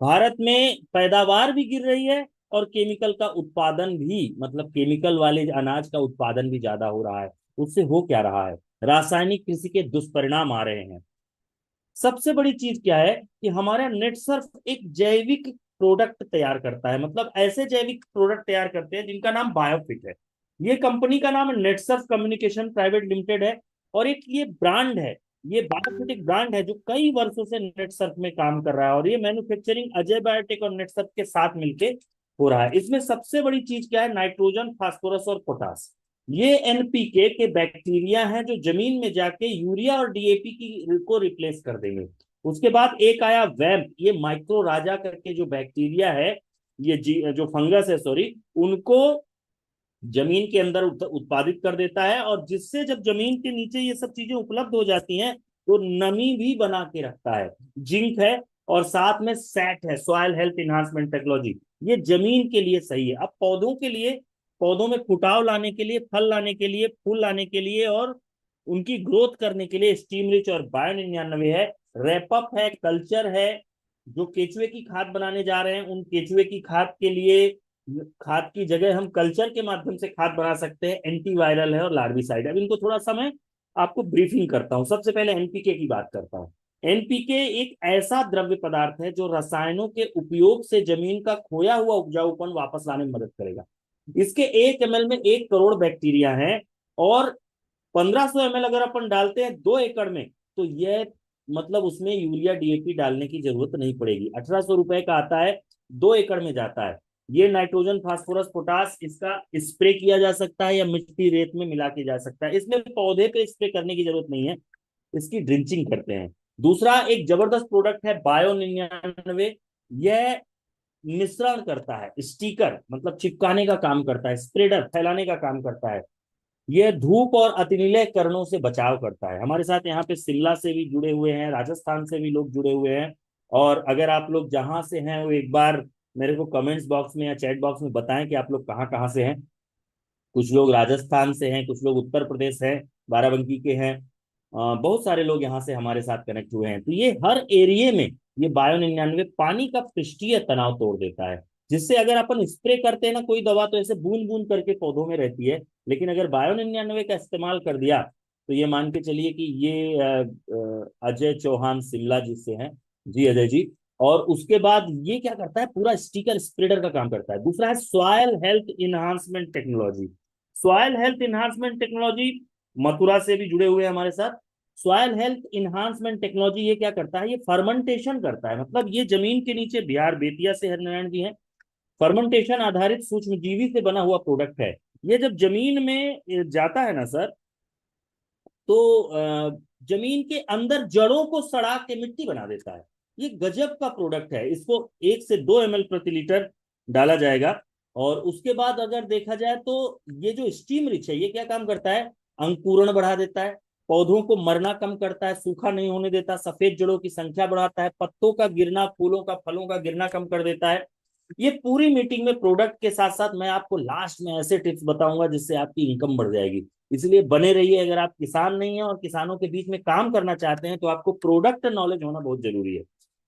भारत में पैदावार भी गिर रही है और केमिकल का उत्पादन भी, मतलब केमिकल वाले अनाज का उत्पादन भी ज्यादा हो रहा है। उससे हो क्या रहा है, रासायनिक कृषि के दुष्परिणाम आ रहे हैं। सबसे बड़ी चीज क्या है कि हमारा नेट सर्फ एक जैविक प्रोडक्ट तैयार करता है, मतलब ऐसे जैविक प्रोडक्ट तैयार करते हैं जिनका नाम बायोफिट है। ये कंपनी का नाम net Surf communication private limited है। और एक ये ब्रांड है, ये बायोफिट एक ब्रांड है जो कई वर्षों से नेट सर्फ में काम कर रहा है, और ये मैन्युफैक्चरिंग अजय बायोटेक और नेट सर्फ के साथ मिलके हो रहा है। इसमें सबसे बड़ी चीज क्या है, नाइट्रोजन, फास्फोरस और पोटास। ये एनपीके के बैक्टीरिया हैं जो जमीन में जाके यूरिया और डीएपी की को रिप्लेस कर देंगे। उसके बाद एक आया वैम्प, ये माइक्रो राजा करके जो बैक्टीरिया है, जो फंगस है सॉरी, उनको जमीन के अंदर उत्पादित कर देता है, और जिससे जब जमीन के नीचे ये सब चीजें उपलब्ध हो जाती हैं तो नमी भी बना के रखता है। जिंक है, और साथ में सैट है, सॉइल हेल्थ इन्हांसमेंट टेक्नोलॉजी। ये जमीन के लिए सही है। अब पौधों के लिए, पौधों में फुटाव लाने के लिए, फल लाने के लिए, फूल लाने के लिए और उनकी ग्रोथ करने के लिए स्टीम रिच और बायो 99 है, रैपअप है, कल्चर है। जो केचुए की खाद बनाने जा रहे हैं, उन केचुए की खाद के लिए खाद की जगह हम कल्चर के माध्यम से खाद बना सकते हैं। एंटीवायरल है और लार्विसाइड है। अब इनको थोड़ा सा मैं आपको ब्रीफिंग करता हूं। सबसे पहले एनपीके की बात करता हूं। एनपीके एक ऐसा द्रव्य पदार्थ है जो रसायनों के उपयोग से जमीन का खोया हुआ उपजाऊपन वापस लाने में मदद करेगा। इसके 1 ml में 1 करोड़ बैक्टीरिया हैं, और 1500 ml अगर अपन डालते हैं 2 एकड़ में, तो यह मतलब उसमें यूरिया डीएपी डालने की जरूरत नहीं पड़ेगी। 1800 रुपए का आता है, 2 एकड़ में जाता है। ये नाइट्रोजन, फास्फोरस, पोटास, इसका स्प्रे किया जा सकता है या मिट्टी रेत में मिला के जा सकता है। इसमें पौधे पे स्प्रे करने की जरूरत नहीं है, इसकी ड्रिंचिंग करते हैं। दूसरा एक जबरदस्त प्रोडक्ट है बायो 99। यह मिश्रण करता है, स्टिकर मतलब चिपकाने का काम करता है, स्प्रेडर फैलाने का काम करता है। यह धूप और अतिनीले किरणों से बचाव करता है। हमारे साथ यहाँ पे शिमला से भी जुड़े हुए हैं, राजस्थान से भी लोग जुड़े हुए हैं। और अगर आप लोग जहां से हैं वो एक बार मेरे को कमेंट्स बॉक्स में या चैट बॉक्स में बताएं कि आप लोग कहाँ कहाँ से हैं। कुछ लोग राजस्थान से हैं, कुछ लोग उत्तर प्रदेश हैं, बाराबंकी के हैं। बहुत सारे लोग यहाँ से हमारे साथ कनेक्ट हुए हैं। तो ये हर एरिए में ये बायो 99 पानी का पृष्ठीय तनाव तोड़ देता है, जिससे अगर अपन स्प्रे करते हैं ना कोई दवा, तो ऐसे बूंद बूंद करके पौधों में रहती है। लेकिन अगर बायो 99 का इस्तेमाल कर दिया, तो ये मान के चलिए कि ये अजय चौहान शिमला जी से हैं। जी अजय जी। और उसके बाद ये क्या करता है, पूरा स्टिकर स्प्रेडर का काम करता है। दूसरा है soil health enhancement technology. Soil health enhancement technology Mathura से भी जुड़े हुए हैं हमारे साथ। सॉयल हेल्थ इन्हांसमेंट टेक्नोलॉजी ये क्या करता है, ये फर्मेंटेशन करता है। मतलब ये जमीन के नीचे, बिहार बेतिया से हरिनारायण जी हैं, फर्मेंटेशन आधारित सूक्ष्म जीवी से बना हुआ प्रोडक्ट है। ये जब जमीन में जाता है ना सर, तो जमीन के अंदर जड़ों को सड़ा के मिट्टी बना देता है। ये गजब का प्रोडक्ट है। इसको 1 से 2 ml प्रति लीटर डाला जाएगा। और उसके बाद अगर देखा जाए तो ये जो स्टीम रिच है, ये क्या काम करता है, अंकुरण बढ़ा देता है, पौधों को मरना कम करता है, सूखा नहीं होने देता, सफेद जड़ों की संख्या बढ़ाता है, पत्तों का गिरना, फूलों का, फलों का गिरना कम कर देता है। ये पूरी मीटिंग में प्रोडक्ट के साथ साथ मैं आपको लास्ट में ऐसे टिप्स बताऊंगा जिससे आपकी इनकम बढ़ जाएगी। इसलिए बने रहिए। अगर आप किसान नहीं है और किसानों के बीच में काम करना चाहते हैं, तो आपको प्रोडक्ट नॉलेज होना बहुत जरूरी है।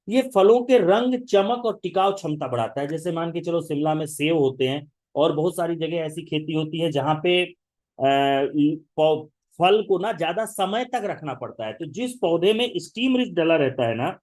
ये फलों के रंग, चमक और टिकाऊ क्षमता बढ़ाता है। जैसे मान के चलो शिमला में सेब होते हैं, और बहुत सारी जगह ऐसी खेती होती है जहां पे फल को ना ज्यादा समय तक रखना पड़ता है। तो जिस पौधे में स्टीम रिच डला रहता है ना,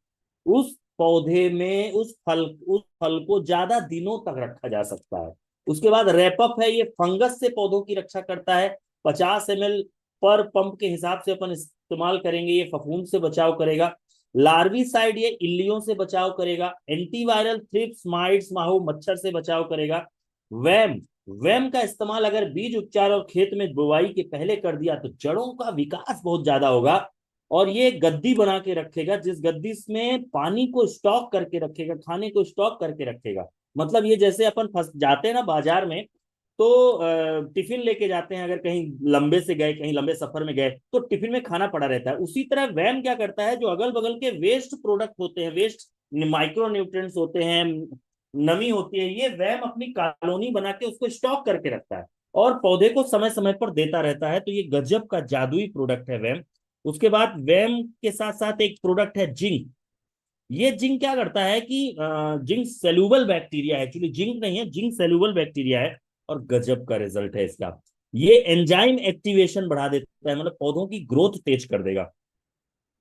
उस पौधे में उस फल को ज्यादा दिनों तक रखा जा सकता है। उसके बाद रैपअप है, ये फंगस से पौधों की रक्षा करता है। 50 ml पर पंप के हिसाब से अपन इस्तेमाल करेंगे, ये फफूंद से बचाव करेगा। लार्विसाइड, ये इल्लियों से बचाव करेगा। एंटीवायरल, थ्रिप्स, माइट्स, माहू, मच्छर से बचाव करेगा। वैम, वैम का इस्तेमाल अगर बीज उपचार और खेत में बुवाई के पहले कर दिया, तो जड़ों का विकास बहुत ज्यादा होगा। और ये गद्दी बना के रखेगा, जिस गद्दी में पानी को स्टॉक करके रखेगा, खाने को स्टॉक करके रखेगा। मतलब ये जैसे अपन फंस जाते हैं ना बाजार में, तो टिफिन लेके जाते हैं, अगर कहीं लंबे से गए, कहीं लंबे सफर में गए, तो टिफिन में खाना पड़ा रहता है। उसी तरह वैम क्या करता है, जो अगल बगल के वेस्ट प्रोडक्ट होते हैं, वेस्ट माइक्रो न्यूट्रिएंट्स होते हैं, नमी होती है, ये वैम अपनी कॉलोनी बना के उसको स्टॉक करके रखता है, और पौधे को समय समय पर देता रहता है। तो ये गजब का जादुई प्रोडक्ट है वैम। उसके बाद वैम के साथ साथ एक प्रोडक्ट है जिंक। ये जिंक क्या करता है कि जिंक सेल्यूबल बैक्टीरिया है, एक्चुअली जिंक नहीं है, जिंक सेल्यूबल बैक्टीरिया है। और गजब का रिजल्ट है इसका। ये एंजाइम एक्टिवेशन बढ़ा देता है, मतलब पौधों की ग्रोथ तेज कर देगा,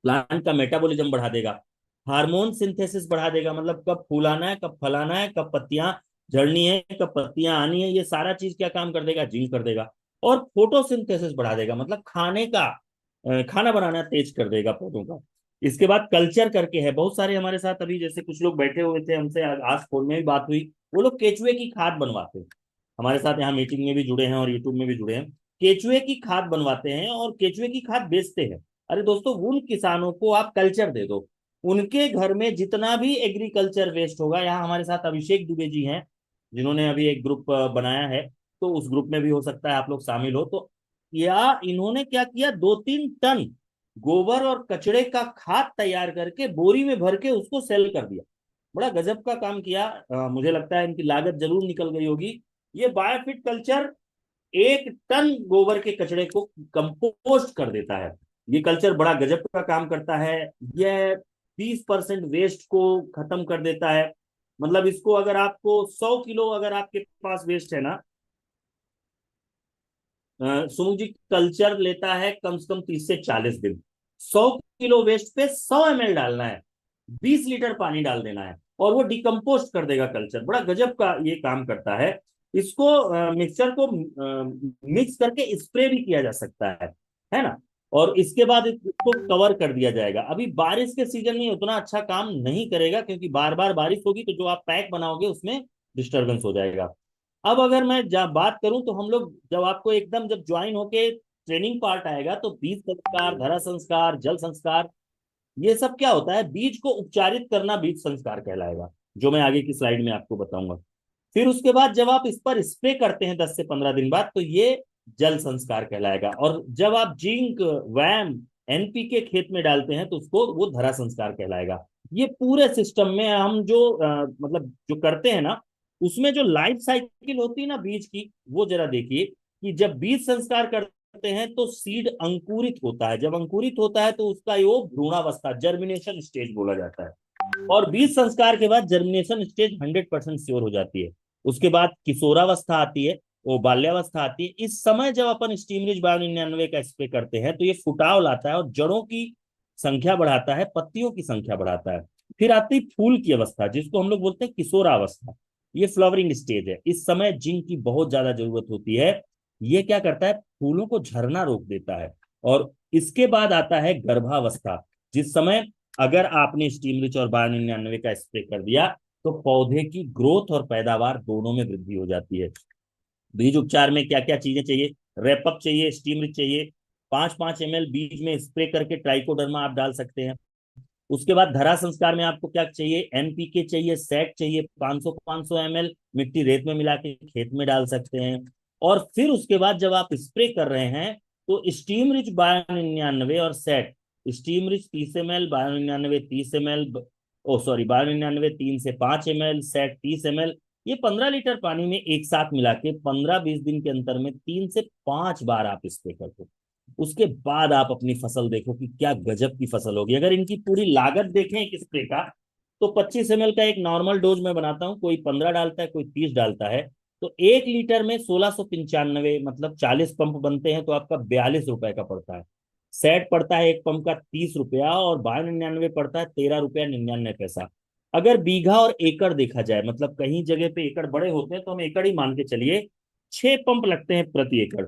प्लांट का मेटाबॉलिज्म बढ़ा देगा, हार्मोन सिंथेसिस बढ़ा देगा, मतलब कब फूल आना है, कब फल आना है, कब पत्तियां झड़नी है, कब पत्तियां आनी है, ये सारा चीज क्या काम कर देगा, जिंक कर देगा। और फोटोसिंथेसिस बढ़ा देगा, मतलब खाने का खाना बनाना तेज कर देगा पौधों का। इसके बाद कल्चर करके है, बहुत सारे हमारे साथ अभी जैसे कुछ लोग बैठे हुए थे, हमसे आज फोन में भी बात हुई, वो लोग केचुए की खाद बनवाते हैं, हमारे साथ यहाँ मीटिंग में भी जुड़े हैं और यूट्यूब में भी जुड़े हैं। केचुए की खाद बनवाते हैं और केचुए की खाद बेचते हैं। अरे दोस्तों, उन किसानों को आप कल्चर दे दो, उनके घर में जितना भी एग्रीकल्चर वेस्ट होगा, यहाँ हमारे साथ अभिषेक दुबे जी हैं जिन्होंने अभी एक ग्रुप बनाया है, तो उस ग्रुप में भी हो सकता है आप लोग शामिल हो। तो या इन्होंने क्या किया, 2-3 टन गोबर और कचड़े का खाद तैयार करके बोरी में भर के उसको सेल कर दिया। बड़ा गजब का काम किया। मुझे लगता है इनकी लागत जरूर निकल गई होगी। ये बायोफिट कल्चर 1 टन गोबर के कचड़े को कंपोस्ट कर देता है। ये कल्चर बड़ा गजब का काम करता है। यह 20% वेस्ट को खत्म कर देता है। मतलब इसको अगर आपको 100 किलो अगर आपके पास वेस्ट है ना, सुमुख जी, कल्चर लेता है कम से कम 30 से 40 दिन। 100 किलो वेस्ट पे 100 ml डालना है, 20 लीटर पानी डाल देना है, और वो डिकम्पोस्ट कर देगा कल्चर। बड़ा गजब का ये काम करता है। इसको मिक्सचर को मिक्स करके स्प्रे भी किया जा सकता है ना। और इसके बाद इसको कवर कर दिया जाएगा। अभी बारिश के सीजन में उतना अच्छा काम नहीं करेगा, क्योंकि बार बार बारिश होगी तो जो आप पैक बनाओगे उसमें डिस्टरबेंस हो जाएगा। अब अगर मैं जब बात करूं तो हम लोग जब आपको एकदम जब ज्वाइन होके ट्रेनिंग पार्ट आएगा, तो बीज संस्कार, धरा संस्कार, जल संस्कार, ये सब क्या होता है, बीज को उपचारित करना बीज संस्कार कहलाएगा, जो मैं आगे की स्लाइड में आपको बताऊंगा। फिर उसके बाद जब आप इस पर स्प्रे करते हैं 10 से 15 दिन बाद, तो ये जल संस्कार कहलाएगा। और जब आप जिंक, वैम, एनपीके खेत में डालते हैं तो उसको वो धरा संस्कार कहलाएगा। ये पूरे सिस्टम में हम जो मतलब जो करते हैं ना, उसमें जो लाइफ साइकिल होती है ना बीज की, वो जरा देखिए कि जब बीज संस्कार करते हैं तो सीड अंकुरित होता है, जब अंकुरित होता है तो उसका वो भ्रूणावस्था, जर्मिनेशन स्टेज बोला जाता है। और बीज संस्कार के बाद जर्मिनेशन स्टेज 100% श्योर हो जाती है। उसके बाद किशोरावस्था आती है, वो बाल्यावस्था आती है। इस समय जब अपन स्टीम रिच बायो 99 का स्प्रे करते हैं तो ये फुटाव लाता है और जड़ों की संख्या बढ़ाता है, पत्तियों की संख्या बढ़ाता है। फिर आती है फूल की अवस्था, जिसको हम लोग बोलते हैं किशोरावस्था। ये फ्लावरिंग स्टेज है, इस समय जिंक की बहुत ज्यादा जरूरत होती है। ये क्या करता है, फूलों को झरना रोक देता है। और इसके बाद आता है गर्भावस्था, जिस समय अगर आपने स्टीम रिच और बायो 99 का स्प्रे कर दिया तो पौधे की ग्रोथ और पैदावार दोनों में वृद्धि हो जाती है। बीज उपचार में क्या क्या चीजें चाहिए, रेपअप चाहिए, स्टीम रिच चाहिए, 5-5 ml बीज में स्प्रे करके ट्राइकोडर्मा आप डाल सकते हैं। उसके बाद धरा संस्कार में आपको क्या चाहिए, एनपीके चाहिए, सेट चाहिए, 500-500 ml मिट्टी रेत में मिला के खेत में डाल सकते हैं। और फिर उसके बाद जब आप स्प्रे कर रहे हैं तो स्टीम रिच बायो 99 और set, steam rich 30 ml, bio 99 30 ml, ओ सॉरी, बायो 99 3 से 5 ml, सेट 30 ml, ये 15 लीटर पानी में एक साथ मिला के 15-20 दिन के अंतर में 3 से 5 बार आप स्प्रे कर दो। उसके बाद आप अपनी फसल देखो कि क्या गजब की फसल होगी। अगर इनकी पूरी लागत देखें एक स्प्रे का, तो 25 ml का एक नॉर्मल डोज में बनाता हूँ, कोई 15 डालता है, कोई 30 डालता है। तो 1 लीटर में 1695, मतलब 40 पंप बनते हैं, तो आपका 42 रुपए का पड़ता है। सेट पड़ता है एक पंप का 30 रुपया, और बायो 99 पड़ता है 13 रुपया 99 पैसा। अगर बीघा और एकड़ देखा जाए, मतलब कहीं जगह पे एकड़ बड़े होते हैं तो हम एकड़ ही मान के चलिए, 6 पंप लगते हैं प्रति एकड़।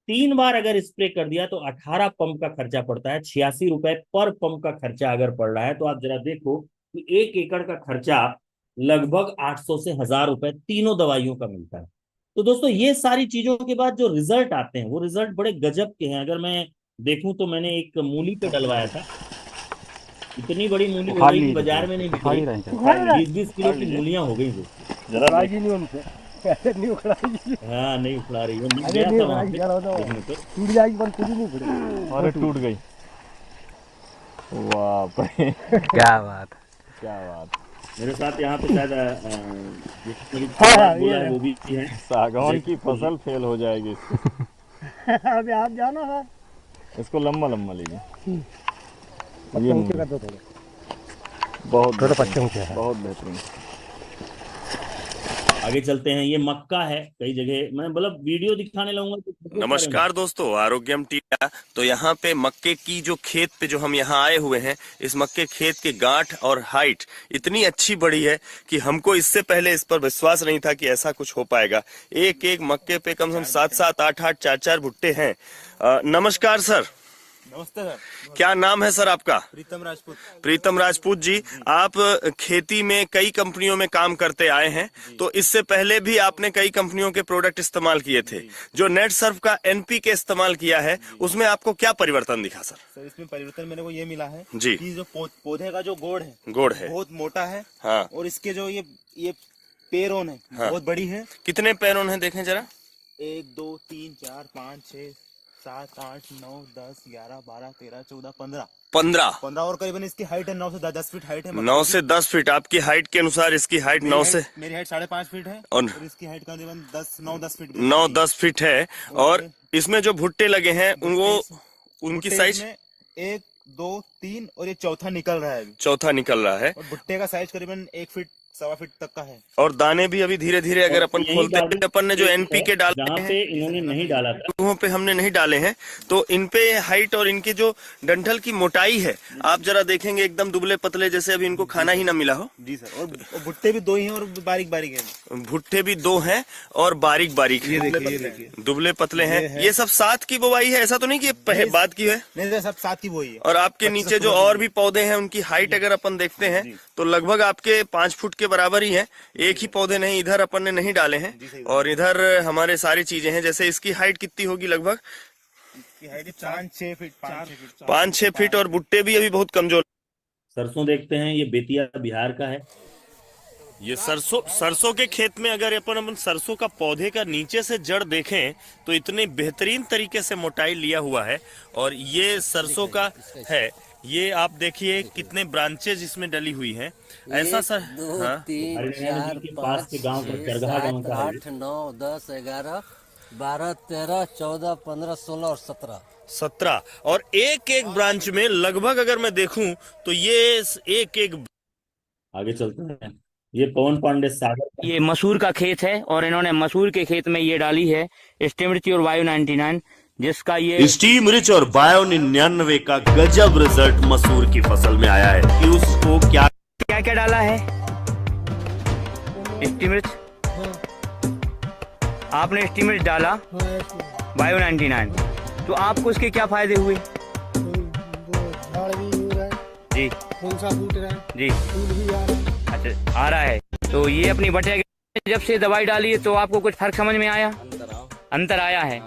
3 बार अगर स्प्रे कर दिया तो 18 पंप का खर्चा पड़ता है, 86 रुपए पर पंप का खर्चा अगर पड़ रहा है, तो आप जरा देखो कि 1 एकड़ का खर्चा लगभग 800 से 1000 रुपए तीनों दवाइयों का मिलता है। तो दोस्तों, ये सारी चीजों के बाद जो रिजल्ट आते हैं वो रिजल्ट बड़े गजब के हैं। अगर मैं देखूं तो मैंने एक मूली पे डलवाया था, इतनी बड़ी मूली हो उखाड़ गई कि लीजिए, बाजार में नहीं बिक उखाड़ रही, ही रहे थे। 20-20 किलो की मूलियां हो गई वो। जरा उखड़ाएगी नहीं उनसे, ऐसे नहीं उखड़ाएगी। हाँ, नहीं उखड़ा रही है, मैं अरे गया नहीं था वहां उखड़ाएगी, पे क्या होता है, देखने तो। टूट जाएगी पर खुद ही नहीं उखड़ेगी। अरे टूट गई। वाह भाई, क्या बात। क्या बात। मेरे साथ यहाँ पे शायद जिसने भी हाँ बात हाँ, बोला ये है है। वो भी है। सागौन की देखो फसल फेल हो जाएगी इससे। अभी आप जाना है, इसको लंबा लंबा लीजिए। ये पत्ते ऊंचे मूली कर दो थोड़े। बहुत थोड़ा पत्ते ऊंचे है। बहुत बेहतरीन। आगे चलते हैं। ये मक्का है। कई जगह मैं मतलब वीडियो दिखाने लगूंगा तो बहुत सारे नमस्कार दोस्तों, आरोग्यम टीका। तो यहाँ पे मक्के की जो खेत पे जो हम यहाँ आए हुए हैं, इस मक्के खेत के गांठ और हाइट इतनी अच्छी बढ़ी है कि हमको इससे पहले इस पर विश्वास नहीं था कि ऐसा कुछ हो पाएगा। एक एक मक्के पे कम से कम 7-7, 8-8, 4-4 भुट्टे हैं। नमस्कार सर। नमस्ते सर। क्या नाम है सर आपका? प्रीतम राजपूत। प्रीतम राजपूत जी, आप खेती में कई कंपनियों में काम करते आए हैं, तो इससे पहले भी आपने कई कंपनियों के प्रोडक्ट इस्तेमाल किए थे। जो नेट सर्फ का एनपीके इस्तेमाल किया है, उसमें आपको क्या परिवर्तन दिखा सर? सर इसमें परिवर्तन मेरे को ये मिला है जी। कि जो पौधे का जो गोड़ है बहुत मोटा है। हाँ। और इसके जो ये पेरोन है हाँ। बहुत बड़ी है। कितने पैरों हैं देखें जरा। 1 2 3 4 5 6 7 8 9 10 11 12 13 14 15 15 और करीबन इसकी हाइट है 9 से 10 फीट हाइट है। 9 से 10 फीट। आपकी हाइट के अनुसार इसकी हाइट 9 से मेरी हाइट 5.5 फीट है और इसकी हाइट करीबन 9-10 फीट 9-10 फीट है। और इसमें जो भुट्टे लगे हैं उनकी साइज 1 2 3 और ये चौथा निकल रहा है अभी। चौथा निकल रहा है। और भुट्टे का साइज करीबन 1 फीट 1.25 फीट तक का है। और दाने भी अभी धीरे धीरे अगर अपन यही खोलते हैं, दाने अपन ने जो एनपीके डाले जहाँ हैं, पे इन्होंने नहीं डाला था, वहाँ पे हमने नहीं डाले हैं, तो इन पे हाइट और इनकी जो डंठल की मोटाई है, आप जरा देखेंगे एकदम दुबले पतले, जैसे अभी इनको खाना ही ना मिला हो। जी सर। और भुट्टे भी 2 ही हैं और बारीक बारीक है। भुट्टे भी 2 हैं और बारीक बारीक ये है, देखिए दुबले पतले हैं। ये सब साथ की बुवाई है, ऐसा तो नहीं कि बाद की है? नहीं सर, सब साथ की वही है। और आपके नीचे जो और भी पौधे हैं, उनकी हाइट अगर अपन देखते हैं तो लगभग आपके 5 फुट के बराबर ही है। एक ही पौधे नहीं, इधर अपन ने नहीं डाले हैं और इधर हमारे सारी चीजें हैं। जैसे इसकी हाइट कितनी होगी? लगभग 5-6 फीट 5-6 फीट। और भुट्टे भी अभी बहुत कमजोर। सरसों देखते हैं। ये बेतिया बिहार का है। ये सरसों के खेत में अगर अपन सरसों का पौधे का नीचे से जड़ देखें तो इतने बेहतरीन तरीके से मोटाई लिया हुआ है। और ये सरसों का है, ये आप देखिए कितने ब्रांचेज इसमें डली हुई हैं। ऐसा सर। 2 हाँ। 3 हरियाणा 4 जी के पास के गांव का 5 चरगहा 6 गांव 7 का है। 8 9 10 11 12 13 14 15 16 और 17 और एक एक ब्रांच में लगभग अगर मैं देखूं तो ये एक आगे चलते हैं। ये पवन पांडे सागर का ये मसूर का खेत है और इन्होंने मसूर के खेत में ये डाली है स्टीमरिच और बायो 99, जिसका ये स्टीम रिच और बायो 99 का गजब रिजल्ट मसूर की फसल में आया है कि उसको क्या क्या डाला है। स्टीमरिच आपने स्टीमरिच डाला, बायो 99, तो आपको उसके क्या फायदे हुए? जी जी अच्छा आ रहा है। तो ये अपनी बटे जब से दवाई डाली है तो आपको कुछ फर्क समझ में आया? अंतर आया है।